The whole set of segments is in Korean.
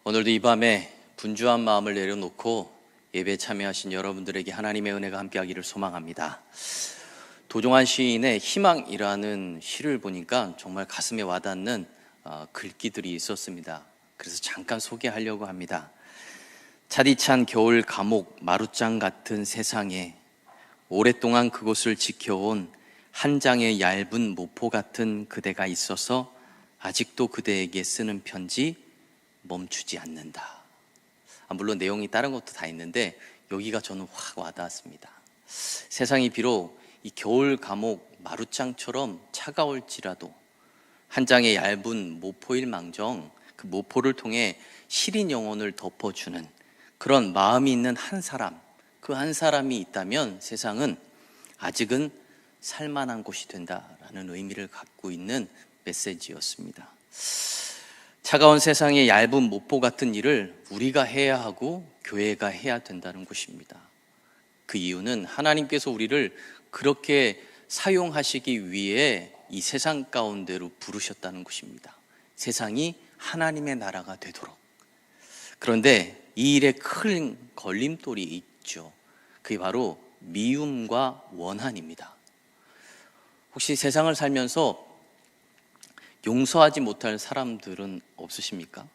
오늘도 이 밤에 분주한 마음을 내려놓고 예배에 참여하신 여러분들에게 하나님의 은혜가 함께하기를 소망합니다. 도종환 시인의 희망이라는 시를 보니까 정말 가슴에 와닿는 글귀들이 있었습니다. 그래서 잠깐 소개하려고 합니다. 차디찬 겨울 감옥 마룻장 같은 세상에 오랫동안 그곳을 지켜온 한 장의 얇은 모포 같은 그대가 있어서 아직도 그대에게 쓰는 편지 멈추지 않는다. 물론 내용이 다른 것도 다 있는데 여기가 저는 확 와닿았습니다. 세상이 비록 이 겨울 감옥 마룻장처럼 차가울지라도 한 장의 얇은 모포일 망정 그 모포를 통해 시린 영혼을 덮어주는 그런 마음이 있는 한 사람, 그 한 사람이 있다면 세상은 아직은 살만한 곳이 된다라는 의미를 갖고 있는 메시지였습니다. 차가운 세상의 얇은 모포 같은 일을 우리가 해야 하고 교회가 해야 된다는 것입니다. 그 이유는 하나님께서 우리를 그렇게 사용하시기 위해 이 세상 가운데로 부르셨다는 것입니다. 세상이 하나님의 나라가 되도록. 그런데 이 일에 큰 걸림돌이 있죠. 그게 바로 미움과 원한입니다. 혹시 세상을 살면서 용서하지 못할 사람들은 없으십니까?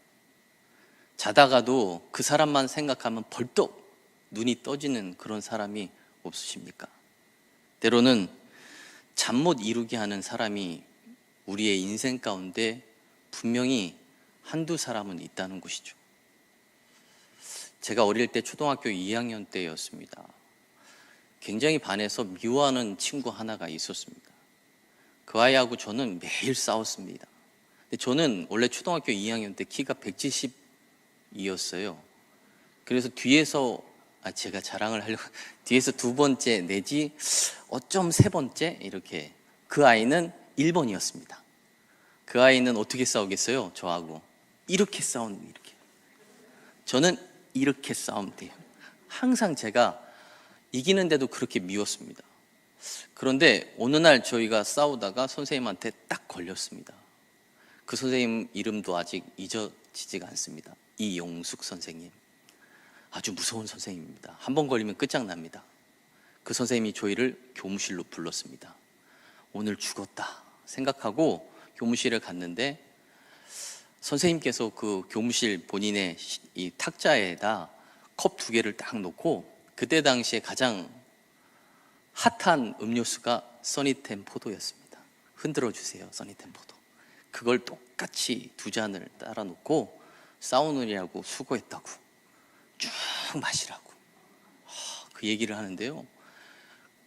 자다가도 그 사람만 생각하면 벌떡 눈이 떠지는 그런 사람이 없으십니까? 때로는 잠 못 이루게 하는 사람이 우리의 인생 가운데 분명히 한두 사람은 있다는 것이죠. 제가 어릴 때 초등학교 2학년 때였습니다. 굉장히 반에서 미워하는 친구 하나가 있었습니다. 그 아이하고 저는 매일 싸웠습니다. 근데 저는 원래 초등학교 2학년 때 키가 170이었어요. 그래서 뒤에서 제가 자랑을 하려고 뒤에서 두 번째 내지 어쩜 세 번째 이렇게 그 아이는 1번이었습니다. 그 아이는 어떻게 싸우겠어요? 저하고 이렇게 싸우는 이렇게. 저는 이렇게 싸우면 돼요. 항상 제가 이기는데도 그렇게 미웠습니다. 그런데 어느 날 저희가 싸우다가 선생님한테 딱 걸렸습니다. 그 선생님 이름도 아직 잊어지지가 않습니다. 이용숙 선생님. 아주 무서운 선생님입니다. 한 번 걸리면 끝장납니다. 그 선생님이 저희를 교무실로 불렀습니다. 오늘 죽었다 생각하고 교무실에 갔는데 선생님께서 그 교무실 본인의 이 탁자에다 컵 2개를 딱 놓고 그때 당시에 가장 핫한 음료수가 써니텐 포도였습니다. 흔들어 주세요, 써니텐 포도. 그걸 똑같이 2잔을 따라 놓고 싸우느냐고 수고했다고 쭉 마시라고 그 얘기를 하는데요.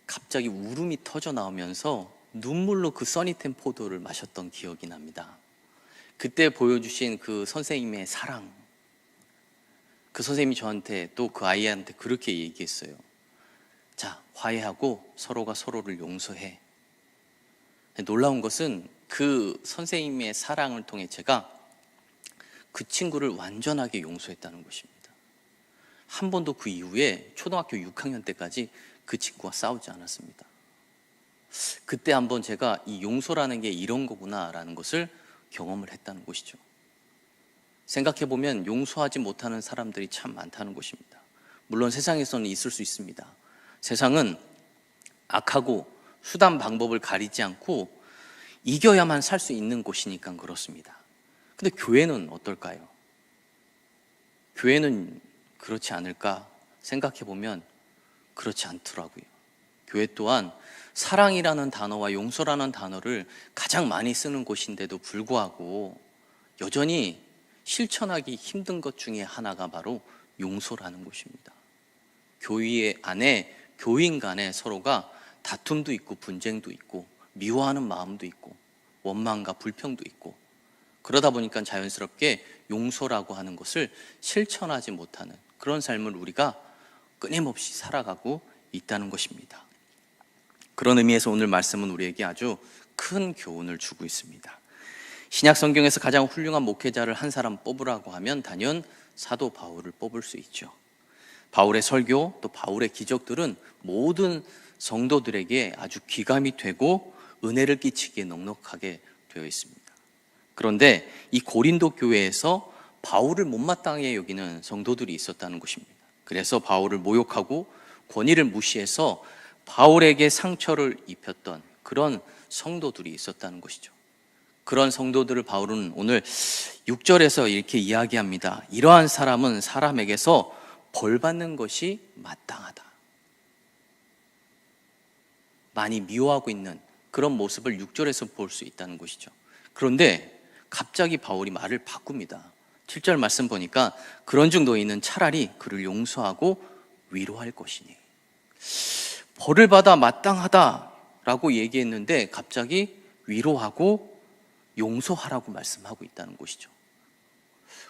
갑자기 울음이 터져 나오면서 눈물로 그 써니텐 포도를 마셨던 기억이 납니다. 그때 보여주신 그 선생님의 사랑, 그 선생님이 저한테 또 그 아이한테 그렇게 얘기했어요. 자, 화해하고 서로가 서로를 용서해. 놀라운 것은 그 선생님의 사랑을 통해 제가 그 친구를 완전하게 용서했다는 것입니다. 한 번도 그 이후에 초등학교 6학년 때까지 그 친구와 싸우지 않았습니다. 그때 한번 제가 이 용서라는 게 이런 거구나라는 것을 경험을 했다는 것이죠. 생각해보면 용서하지 못하는 사람들이 참 많다는 것입니다. 물론 세상에서는 있을 수 있습니다. 세상은 악하고 수단 방법을 가리지 않고 이겨야만 살 수 있는 곳이니까 그렇습니다. 근데 교회는 어떨까요? 교회는 그렇지 않을까 생각해보면 그렇지 않더라고요. 교회 또한 사랑이라는 단어와 용서라는 단어를 가장 많이 쓰는 곳인데도 불구하고 여전히 실천하기 힘든 것 중에 하나가 바로 용서라는 것입니다. 교회 안에 교인 간에 서로가 다툼도 있고 분쟁도 있고 미워하는 마음도 있고 원망과 불평도 있고 그러다 보니까 자연스럽게 용서라고 하는 것을 실천하지 못하는 그런 삶을 우리가 끊임없이 살아가고 있다는 것입니다. 그런 의미에서 오늘 말씀은 우리에게 아주 큰 교훈을 주고 있습니다. 신약 성경에서 가장 훌륭한 목회자를 한 사람 뽑으라고 하면 단연 사도 바울을 뽑을 수 있죠. 바울의 설교 또 바울의 기적들은 모든 성도들에게 아주 귀감이 되고 은혜를 끼치기에 넉넉하게 되어 있습니다. 그런데 이 고린도 교회에서 바울을 못마땅하게 여기는 성도들이 있었다는 것입니다. 그래서 바울을 모욕하고 권위를 무시해서 바울에게 상처를 입혔던 그런 성도들이 있었다는 것이죠. 그런 성도들을 바울은 오늘 6절에서 이렇게 이야기합니다. 이러한 사람은 사람에게서 벌 받는 것이 마땅하다. 많이 미워하고 있는 그런 모습을 6절에서 볼 수 있다는 것이죠. 그런데 갑자기 바울이 말을 바꿉니다. 7절 말씀 보니까 그런 중 너희는 차라리 그를 용서하고 위로할 것이니. 벌을 받아 마땅하다라고 얘기했는데 갑자기 위로하고 용서하라고 말씀하고 있다는 것이죠.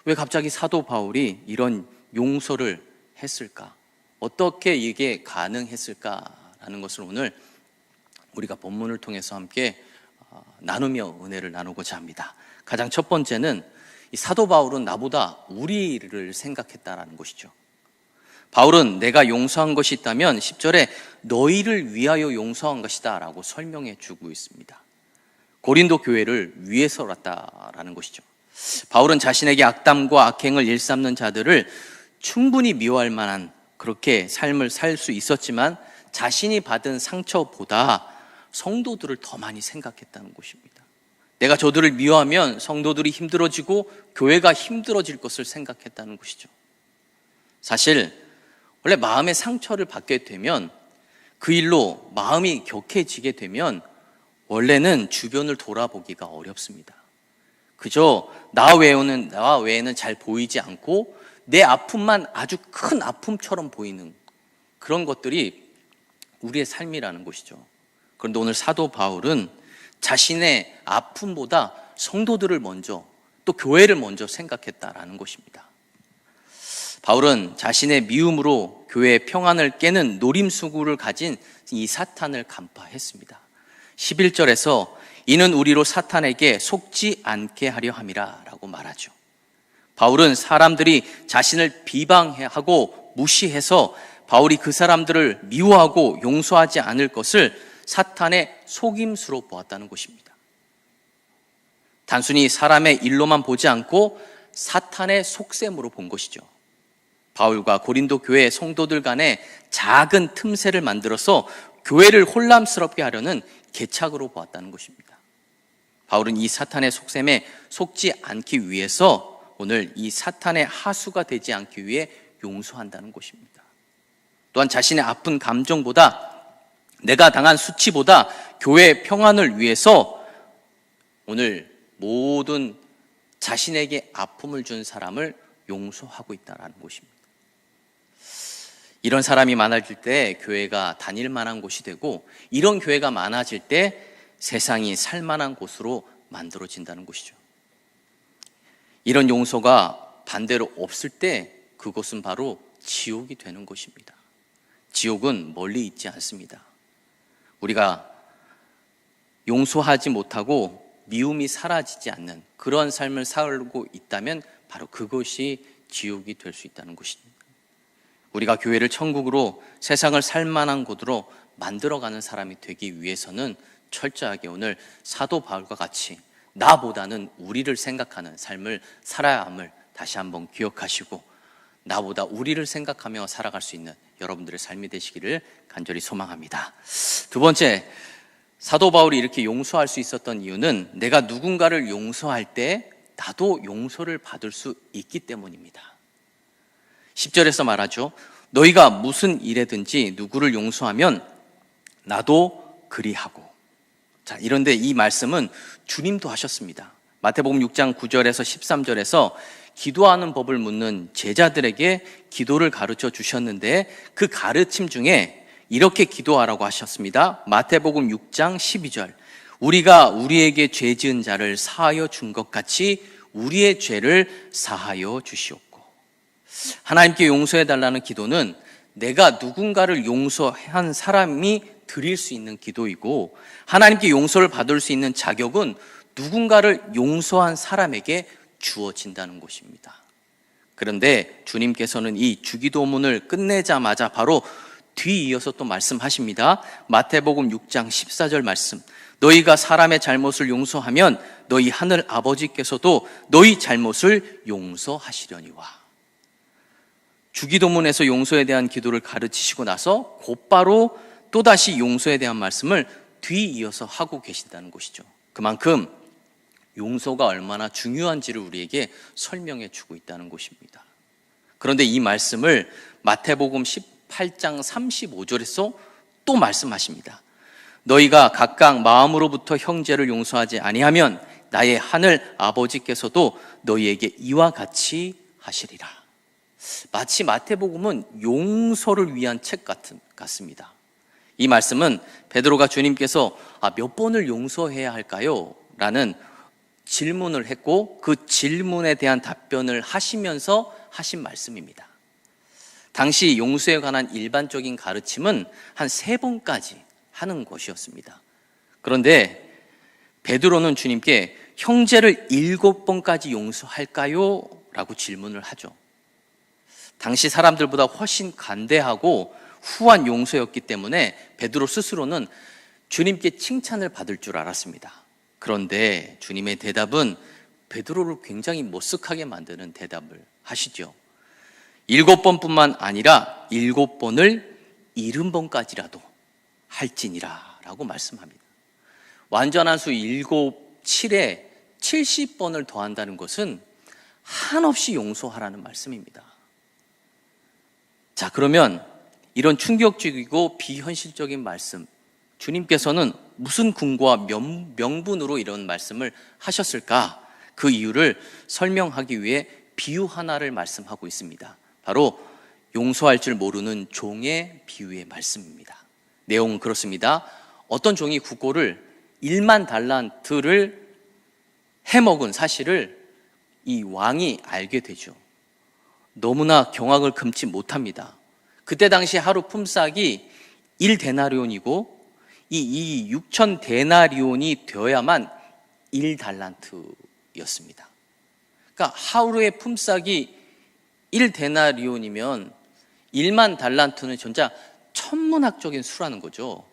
왜 갑자기 사도 바울이 이런 용서를 했을까? 어떻게 이게 가능했을까라는 것을 오늘 우리가 본문을 통해서 함께 나누며 은혜를 나누고자 합니다. 가장 첫 번째는 이 사도 바울은 나보다 우리를 생각했다라는 것이죠. 바울은 내가 용서한 것이 있다면 10절에 너희를 위하여 용서한 것이다 라고 설명해 주고 있습니다. 고린도 교회를 위해서라는 것이죠. 바울은 자신에게 악담과 악행을 일삼는 자들을 충분히 미워할 만한 그렇게 삶을 살 수 있었지만 자신이 받은 상처보다 성도들을 더 많이 생각했다는 것입니다. 내가 저들을 미워하면 성도들이 힘들어지고 교회가 힘들어질 것을 생각했다는 것이죠. 사실 원래 마음의 상처를 받게 되면 그 일로 마음이 격해지게 되면 원래는 주변을 돌아보기가 어렵습니다. 그저 나 외에는 잘 보이지 않고 내 아픔만 아주 큰 아픔처럼 보이는 그런 것들이 우리의 삶이라는 것이죠. 그런데 오늘 사도 바울은 자신의 아픔보다 성도들을 먼저 또 교회를 먼저 생각했다라는 것입니다. 바울은 자신의 미움으로 교회의 평안을 깨는 노림수구를 가진 이 사탄을 간파했습니다. 11절에서 이는 우리로 사탄에게 속지 않게 하려 함이라 라고 말하죠. 바울은 사람들이 자신을 비방하고 무시해서 바울이 그 사람들을 미워하고 용서하지 않을 것을 사탄의 속임수로 보았다는 것입니다. 단순히 사람의 일로만 보지 않고 사탄의 속셈으로 본 것이죠. 바울과 고린도 교회 성도들 간에 작은 틈새를 만들어서 교회를 혼란스럽게 하려는 계착으로 보았다는 것입니다. 바울은 이 사탄의 속셈에 속지 않기 위해서 오늘 이 사탄의 하수가 되지 않기 위해 용서한다는 것입니다. 또한 자신의 아픈 감정보다 내가 당한 수치보다 교회의 평안을 위해서 오늘 모든 자신에게 아픔을 준 사람을 용서하고 있다는 것입니다. 이런 사람이 많아질 때 교회가 다닐 만한 곳이 되고 이런 교회가 많아질 때 세상이 살 만한 곳으로 만들어진다는 것이죠. 이런 용서가 반대로 없을 때 그곳은 바로 지옥이 되는 것입니다. 지옥은 멀리 있지 않습니다. 우리가 용서하지 못하고 미움이 사라지지 않는 그런 삶을 살고 있다면 바로 그것이 지옥이 될 수 있다는 것입니다. 우리가 교회를 천국으로 세상을 살만한 곳으로 만들어가는 사람이 되기 위해서는 철저하게 오늘 사도 바울과 같이 나보다는 우리를 생각하는 삶을 살아야 함을 다시 한번 기억하시고 나보다 우리를 생각하며 살아갈 수 있는 여러분들의 삶이 되시기를 간절히 소망합니다. 두 번째, 사도 바울이 이렇게 용서할 수 있었던 이유는 내가 누군가를 용서할 때 나도 용서를 받을 수 있기 때문입니다. 10절에서 말하죠. 너희가 무슨 일에든지 누구를 용서하면 나도 그리하고. 자, 이런데 이 말씀은 주님도 하셨습니다. 마태복음 6장 9절에서 13절에서 기도하는 법을 묻는 제자들에게 기도를 가르쳐 주셨는데 그 가르침 중에 이렇게 기도하라고 하셨습니다. 마태복음 6장 12절. 우리가 우리에게 죄 지은 자를 사하여 준 것 같이 우리의 죄를 사하여 주시옵고. 하나님께 용서해 달라는 기도는 내가 누군가를 용서한 사람이 드릴 수 있는 기도이고 하나님께 용서를 받을 수 있는 자격은 누군가를 용서한 사람에게 주어진다는 것입니다. 그런데 주님께서는 이 주기도문을 끝내자마자 바로 뒤이어서 또 말씀하십니다. 마태복음 6장 14절 말씀. 너희가 사람의 잘못을 용서하면 너희 하늘 아버지께서도 너희 잘못을 용서하시려니와. 주기도문에서 용서에 대한 기도를 가르치시고 나서 곧바로 또다시 용서에 대한 말씀을 뒤이어서 하고 계신다는 것이죠. 그만큼 용서가 얼마나 중요한지를 우리에게 설명해 주고 있다는 것입니다. 그런데 이 말씀을 마태복음 18장 35절에서 또 말씀하십니다. 너희가 각각 마음으로부터 형제를 용서하지 아니하면 나의 하늘 아버지께서도 너희에게 이와 같이 하시리라. 마치 마태복음은 용서를 위한 책 같습니다. 이 말씀은 베드로가 주님께서 몇 번을 용서해야 할까요? 라는 질문을 했고 그 질문에 대한 답변을 하시면서 하신 말씀입니다. 당시 용서에 관한 일반적인 가르침은 한 3번까지 하는 것이었습니다. 그런데 베드로는 주님께 형제를 7번까지 용서할까요? 라고 질문을 하죠. 당시 사람들보다 훨씬 간대하고 후한 용서였기 때문에 베드로 스스로는 주님께 칭찬을 받을 줄 알았습니다. 그런데 주님의 대답은 베드로를 굉장히 머쓱하게 만드는 대답을 하시죠. 7번뿐만 아니라 7번을 70번까지라도 할지니라 라고 말씀합니다. 완전한 수 7, 7에 70번을 더한다는 것은 한없이 용서하라는 말씀입니다. 자, 그러면 이런 충격적이고 비현실적인 말씀, 주님께서는 무슨 근거와 명분으로 이런 말씀을 하셨을까? 그 이유를 설명하기 위해 비유 하나를 말씀하고 있습니다. 바로 용서할 줄 모르는 종의 비유의 말씀입니다. 내용은 그렇습니다. 어떤 종이 국고를 1만 달란트를 해먹은 사실을 이 왕이 알게 되죠. 너무나 경악을 금치 못합니다. 그때 당시 하루 품삯이 1데나리온이고 이 6천 데나리온이 되어야만 1달란트였습니다. 그러니까 하루의 품삯이 1데나리온이면 1만 달란트는 진짜 천문학적인 수라는 거죠.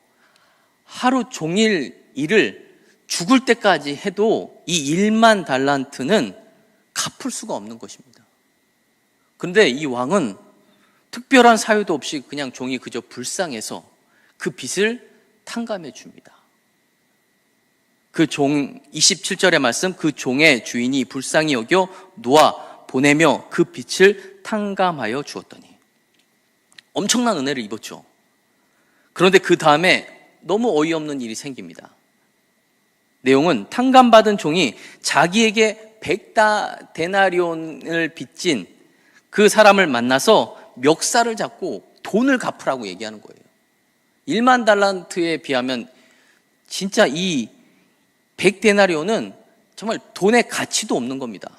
하루 종일 일을 죽을 때까지 해도 이 1만 달란트는 갚을 수가 없는 것입니다. 그런데 이 왕은 특별한 사유도 없이 그냥 종이 그저 불쌍해서 그 빚을 탕감해 줍니다. 그 종 27절의 말씀, 그 종의 주인이 불쌍히 여겨 놓아 보내며 그 빚을 탕감하여 주었더니 엄청난 은혜를 입었죠. 그런데 그 다음에 너무 어이없는 일이 생깁니다. 내용은 탕감받은 종이 자기에게 100데나리온을 빚진 그 사람을 만나서 멱살을 잡고 돈을 갚으라고 얘기하는 거예요. 1만 달란트에 비하면 진짜 이 100데나리온은 정말 돈의 가치도 없는 겁니다.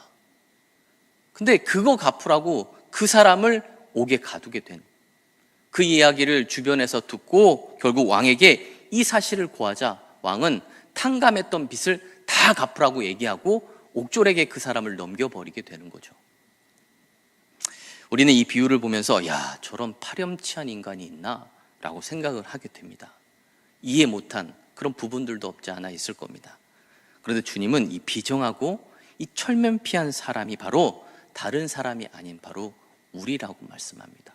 근데 그거 갚으라고 그 사람을 옥에 가두게 된, 그 이야기를 주변에서 듣고 결국 왕에게 이 사실을 고하자 왕은 탕감했던 빚을 다 갚으라고 얘기하고 옥졸에게 그 사람을 넘겨버리게 되는 거죠. 우리는 이 비유를 보면서 야, 저런 파렴치한 인간이 있나? 라고 생각을 하게 됩니다. 이해 못한 그런 부분들도 없지 않아 있을 겁니다. 그런데 주님은 이 비정하고 이 철면피한 사람이 바로 다른 사람이 아닌 바로 우리라고 말씀합니다.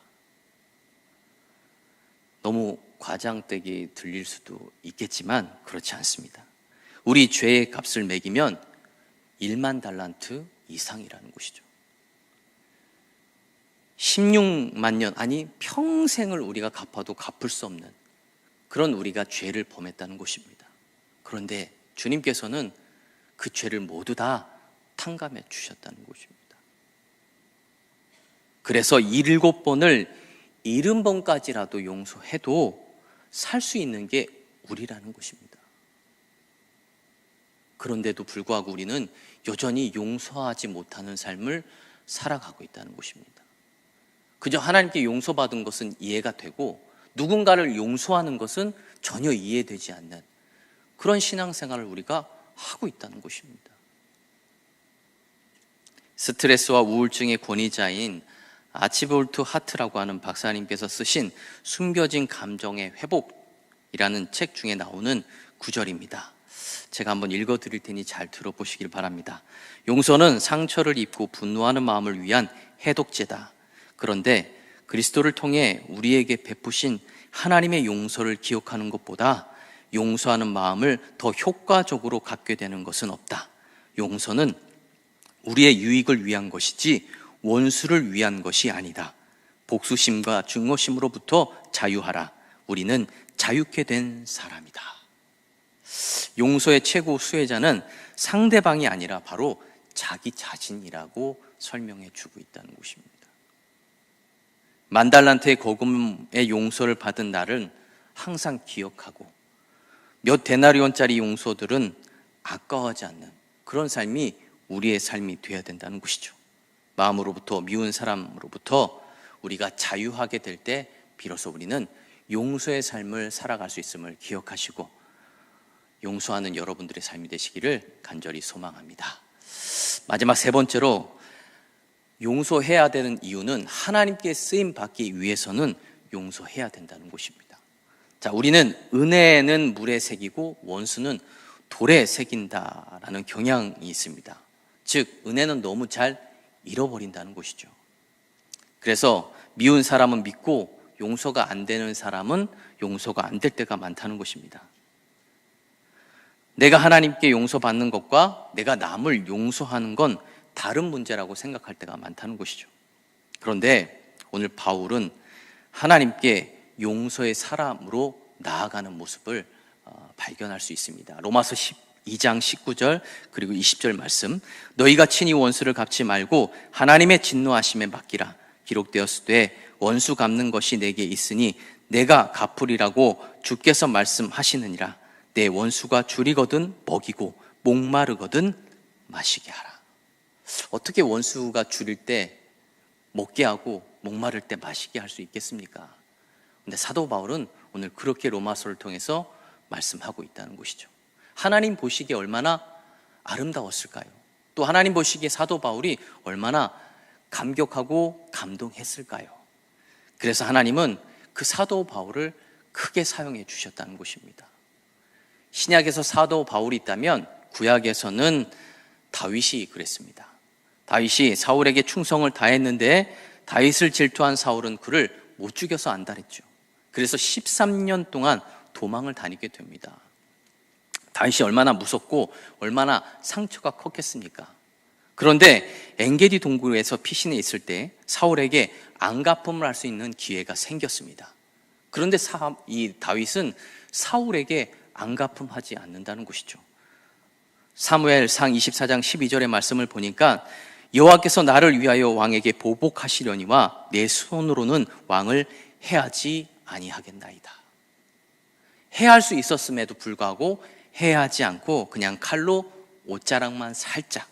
너무 과장되게 들릴 수도 있겠지만 그렇지 않습니다. 우리 죄의 값을 매기면 1만 달란트 이상이라는 것이죠. 16만 년, 아니 평생을 우리가 갚아도 갚을 수 없는 그런 우리가 죄를 범했다는 것입니다. 그런데 주님께서는 그 죄를 모두 다 탕감해 주셨다는 것입니다. 그래서 7번을 70번까지라도 용서해도 살 수 있는 게 우리라는 것입니다. 그런데도 불구하고 우리는 여전히 용서하지 못하는 삶을 살아가고 있다는 것입니다. 그저 하나님께 용서받은 것은 이해가 되고 누군가를 용서하는 것은 전혀 이해되지 않는 그런 신앙생활을 우리가 하고 있다는 것입니다. 스트레스와 우울증의 권위자인 아치볼트 하트라고 하는 박사님께서 쓰신 숨겨진 감정의 회복이라는 책 중에 나오는 구절입니다. 제가 한번 읽어드릴 테니 잘 들어보시길 바랍니다. 용서는 상처를 입고 분노하는 마음을 위한 해독제다. 그런데 그리스도를 통해 우리에게 베푸신 하나님의 용서를 기억하는 것보다 용서하는 마음을 더 효과적으로 갖게 되는 것은 없다. 용서는 우리의 유익을 위한 것이지 원수를 위한 것이 아니다. 복수심과 증오심으로부터 자유하라. 우리는 자유케 된 사람이다. 용서의 최고 수혜자는 상대방이 아니라 바로 자기 자신이라고 설명해 주고 있다는 것입니다. 만달란트의 거금의 용서를 받은 날은 항상 기억하고 몇 데나리온짜리 용서들은 아까워하지 않는 그런 삶이 우리의 삶이 되어야 된다는 것이죠. 마음으로부터 미운 사람으로부터 우리가 자유하게 될 때 비로소 우리는 용서의 삶을 살아갈 수 있음을 기억하시고 용서하는 여러분들의 삶이 되시기를 간절히 소망합니다. 마지막 세 번째로 용서해야 되는 이유는 하나님께 쓰임 받기 위해서는 용서해야 된다는 것입니다. 자, 우리는 은혜는 물에 새기고 원수는 돌에 새긴다라는 경향이 있습니다. 즉, 은혜는 너무 잘 잃어버린다는 것이죠. 그래서 미운 사람은 믿고 용서가 안 되는 사람은 용서가 안 될 때가 많다는 것입니다. 내가 하나님께 용서받는 것과 내가 남을 용서하는 건 다른 문제라고 생각할 때가 많다는 것이죠. 그런데 오늘 바울은 하나님께 용서의 사람으로 나아가는 모습을 발견할 수 있습니다. 로마서 12장 19절 그리고 20절 말씀, 너희가 친히 원수를 갚지 말고 하나님의 진노하심에 맡기라. 기록되었으되 원수 갚는 것이 내게 있으니 내가 갚으리라고 주께서 말씀하시느니라. 내 원수가 줄이거든 먹이고 목마르거든 마시게 하라. 어떻게 원수가 줄일 때 먹게 하고 목마를 때 마시게 할 수 있겠습니까? 근데 사도 바울은 오늘 그렇게 로마서를 통해서 말씀하고 있다는 것이죠. 하나님 보시기에 얼마나 아름다웠을까요? 또 하나님 보시기에 사도 바울이 얼마나 감격하고 감동했을까요? 그래서 하나님은 그 사도 바울을 크게 사용해 주셨다는 것입니다. 신약에서 사도 바울이 있다면 구약에서는 다윗이 그랬습니다. 다윗이 사울에게 충성을 다했는데 다윗을 질투한 사울은 그를 못 죽여서 안달했죠. 그래서 13년 동안 도망을 다니게 됩니다. 다윗이 얼마나 무섭고 얼마나 상처가 컸겠습니까? 그런데 엔게디 동굴에서 피신해 있을 때 사울에게 안갚음을 할 수 있는 기회가 생겼습니다. 그런데 이 다윗은 사울에게 안갚음하지 않는다는 것이죠. 사무엘상 24장 12절의 말씀을 보니까 여호와께서 나를 위하여 왕에게 보복하시려니와 내 손으로는 왕을 해하지 아니하겠나이다. 해할 수 있었음에도 불구하고 해하지 않고 그냥 칼로 옷자락만 살짝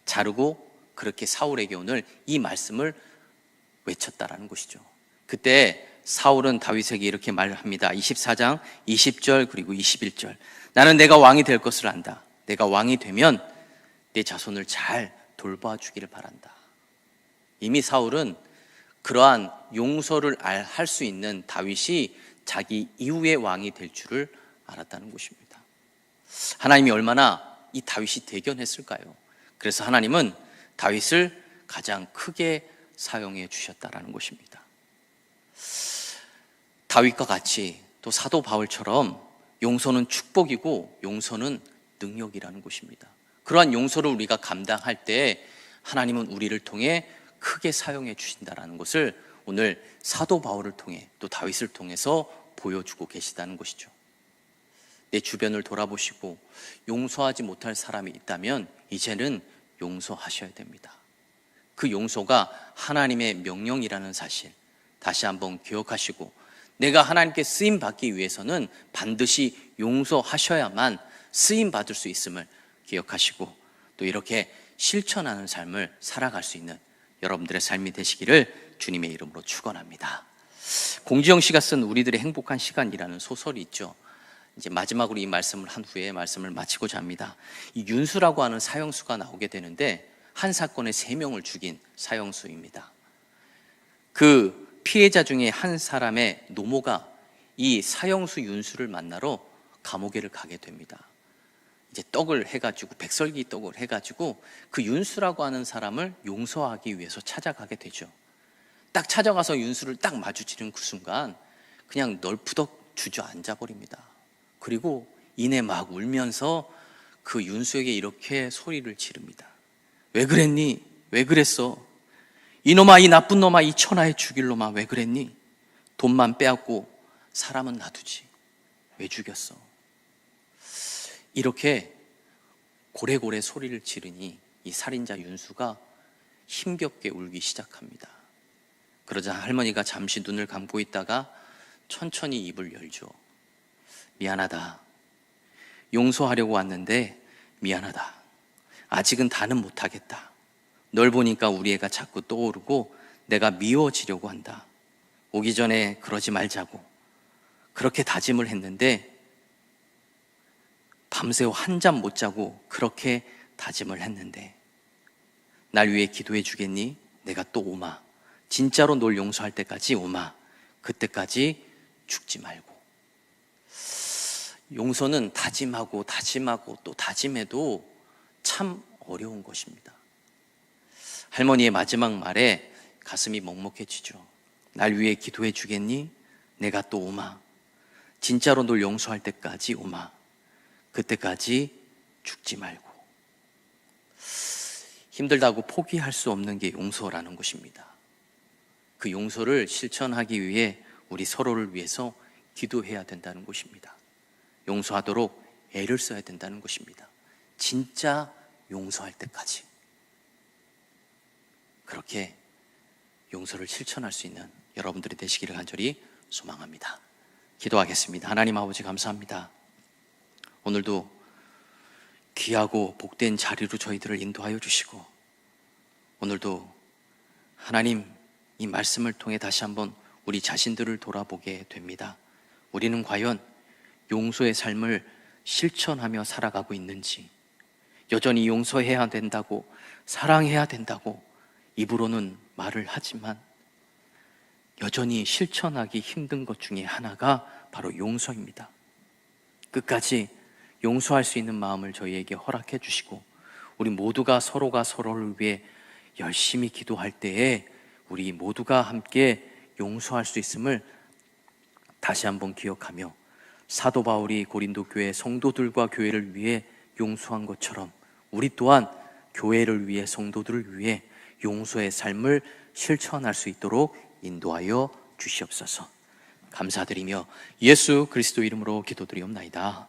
자르고 그렇게 사울에게 오늘 이 말씀을 외쳤다라는 것이죠. 그때 사울은 다윗에게 이렇게 말합니다. 24장 20절 그리고 21절. 나는 내가 왕이 될 것을 안다. 내가 왕이 되면 내 자손을 잘 돌봐주기를 바란다. 이미 사울은 그러한 용서를 할 수 있는 다윗이 자기 이후의 왕이 될 줄을 알았다는 것입니다. 하나님이 얼마나 이 다윗이 대견했을까요? 그래서 하나님은 다윗을 가장 크게 사용해 주셨다라는 것입니다. 다윗과 같이 또 사도 바울처럼 용서는 축복이고 용서는 능력이라는 것입니다. 그러한 용서를 우리가 감당할 때 하나님은 우리를 통해 크게 사용해 주신다라는 것을 오늘 사도 바울을 통해 또 다윗을 통해서 보여주고 계시다는 것이죠. 내 주변을 돌아보시고 용서하지 못할 사람이 있다면 이제는 용서하셔야 됩니다. 그 용서가 하나님의 명령이라는 사실 다시 한번 기억하시고 내가 하나님께 쓰임 받기 위해서는 반드시 용서하셔야만 쓰임 받을 수 있음을 기억하시고 또 이렇게 실천하는 삶을 살아갈 수 있는 여러분들의 삶이 되시기를 주님의 이름으로 축원합니다. 공지영 씨가 쓴 우리들의 행복한 시간이라는 소설이 있죠. 이제 마지막으로 이 말씀을 한 후에 말씀을 마치고자 합니다. 이 윤수라고 하는 사형수가 나오게 되는데 한 사건에 3명을 죽인 사형수입니다. 그 피해자 중에 한 사람의 노모가 이 사형수 윤수를 만나러 감옥에를 가게 됩니다. 이제 떡을 해가지고 백설기 떡을 해가지고 그 윤수라고 하는 사람을 용서하기 위해서 찾아가게 되죠. 딱 찾아가서 윤수를 딱 마주치는 그 순간 그냥 널푸덕 주저앉아 버립니다. 그리고 이내 막 울면서 그 윤수에게 이렇게 소리를 지릅니다. 왜 그랬니? 왜 그랬어? 이놈아, 이 나쁜 놈아, 이 천하의 죽일 놈아, 왜 그랬니? 돈만 빼앗고 사람은 놔두지 왜 죽였어? 이렇게 고래고래 소리를 지르니 이 살인자 윤수가 힘겹게 울기 시작합니다. 그러자 할머니가 잠시 눈을 감고 있다가 천천히 입을 열죠. 미안하다. 용서하려고 왔는데 미안하다. 아직은 다는 못하겠다. 널 보니까 우리 애가 자꾸 떠오르고 내가 미워지려고 한다. 오기 전에 그러지 말자고 그렇게 다짐을 했는데 밤새 한 잠 못 자고 그렇게 다짐을 했는데 날 위해 기도해 주겠니? 내가 또 오마. 진짜로 널 용서할 때까지 오마. 그때까지 죽지 말고. 용서는 다짐하고 또 다짐해도 참 어려운 것입니다. 할머니의 마지막 말에 가슴이 먹먹해지죠. 날 위해 기도해 주겠니? 내가 또 오마. 진짜로 널 용서할 때까지 오마. 그때까지 죽지 말고. 힘들다고 포기할 수 없는 게 용서라는 것입니다. 그 용서를 실천하기 위해 우리 서로를 위해서 기도해야 된다는 것입니다. 용서하도록 애를 써야 된다는 것입니다. 진짜 용서할 때까지. 그렇게 용서를 실천할 수 있는 여러분들이 되시기를 간절히 소망합니다. 기도하겠습니다. 하나님 아버지 감사합니다. 오늘도 귀하고 복된 자리로 저희들을 인도하여 주시고 오늘도 하나님 이 말씀을 통해 다시 한번 우리 자신들을 돌아보게 됩니다. 우리는 과연 용서의 삶을 실천하며 살아가고 있는지, 여전히 용서해야 된다고, 사랑해야 된다고 입으로는 말을 하지만 여전히 실천하기 힘든 것 중에 하나가 바로 용서입니다. 끝까지 용서할 수 있는 마음을 저희에게 허락해 주시고 우리 모두가 서로가 서로를 위해 열심히 기도할 때에 우리 모두가 함께 용서할 수 있음을 다시 한번 기억하며 사도 바울이 고린도 교회 성도들과 교회를 위해 용서한 것처럼 우리 또한 교회를 위해 성도들을 위해 용서의 삶을 실천할 수 있도록 인도하여 주시옵소서. 감사드리며 예수 그리스도 이름으로 기도드리옵나이다.